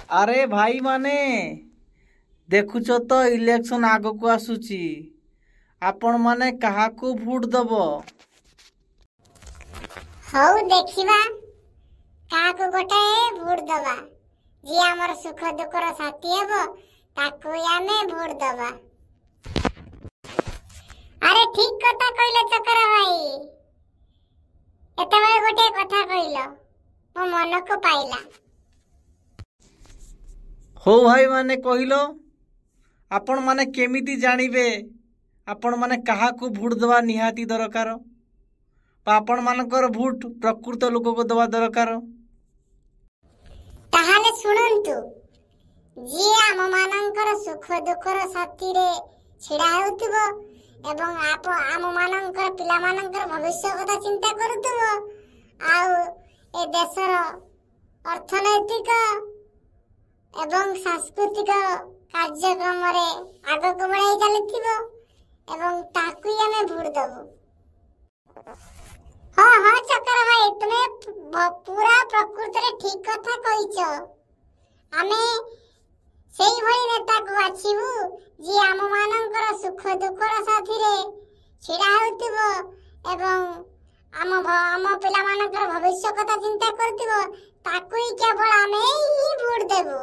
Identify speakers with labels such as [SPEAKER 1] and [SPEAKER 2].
[SPEAKER 1] अरे भाई माने देखुच तो इलेक्शन आग को आसुची आपण माने काहाकू भोट दब।
[SPEAKER 2] हऊ देखिबा काहाकू गोटाए भोट दबा जी हमर सुख दुखर साथी हेबो ताकू आमे भोट दबा। अरे ठीक कथा कइले चकर भाई एतबे गोटे कथा कइलो मो मन को पाइला।
[SPEAKER 1] हो भाई माने कहिलो आपण माने केमिति जानिबे आपण माने काहाकू भोट दबा निहाती दरकार बा आपण मानकर भोट प्रकृत लोक को दबा दरकार।
[SPEAKER 2] ताहाले सुनंतु जी आम मानकर सुख दुखर साथी रे छिड़ा हेउथिबो एवं आप आम मानकर पिला मानकर भविष्य कथा चिंता करूथिबो आउ ए देशर अर्थनैतिक एवं सांस्कृतिक कार्यक्रम रे आगक बढ़ाई चलथिबो एवं ताकू हमें भोट दबो। हाँ हाँ चक्कर भाई तुमे पूरा प्रकृति रे ठीक कथा कहिचो। आमे सेही भली नेता को बाछिबु जी आम मानकर सुख दुखर साथी रे छिड़ा हेउथिबो एवं आम पिला मानकर भविष्य कथा चिंता करथिबो ताकू केवल आमे ही भोट देबो।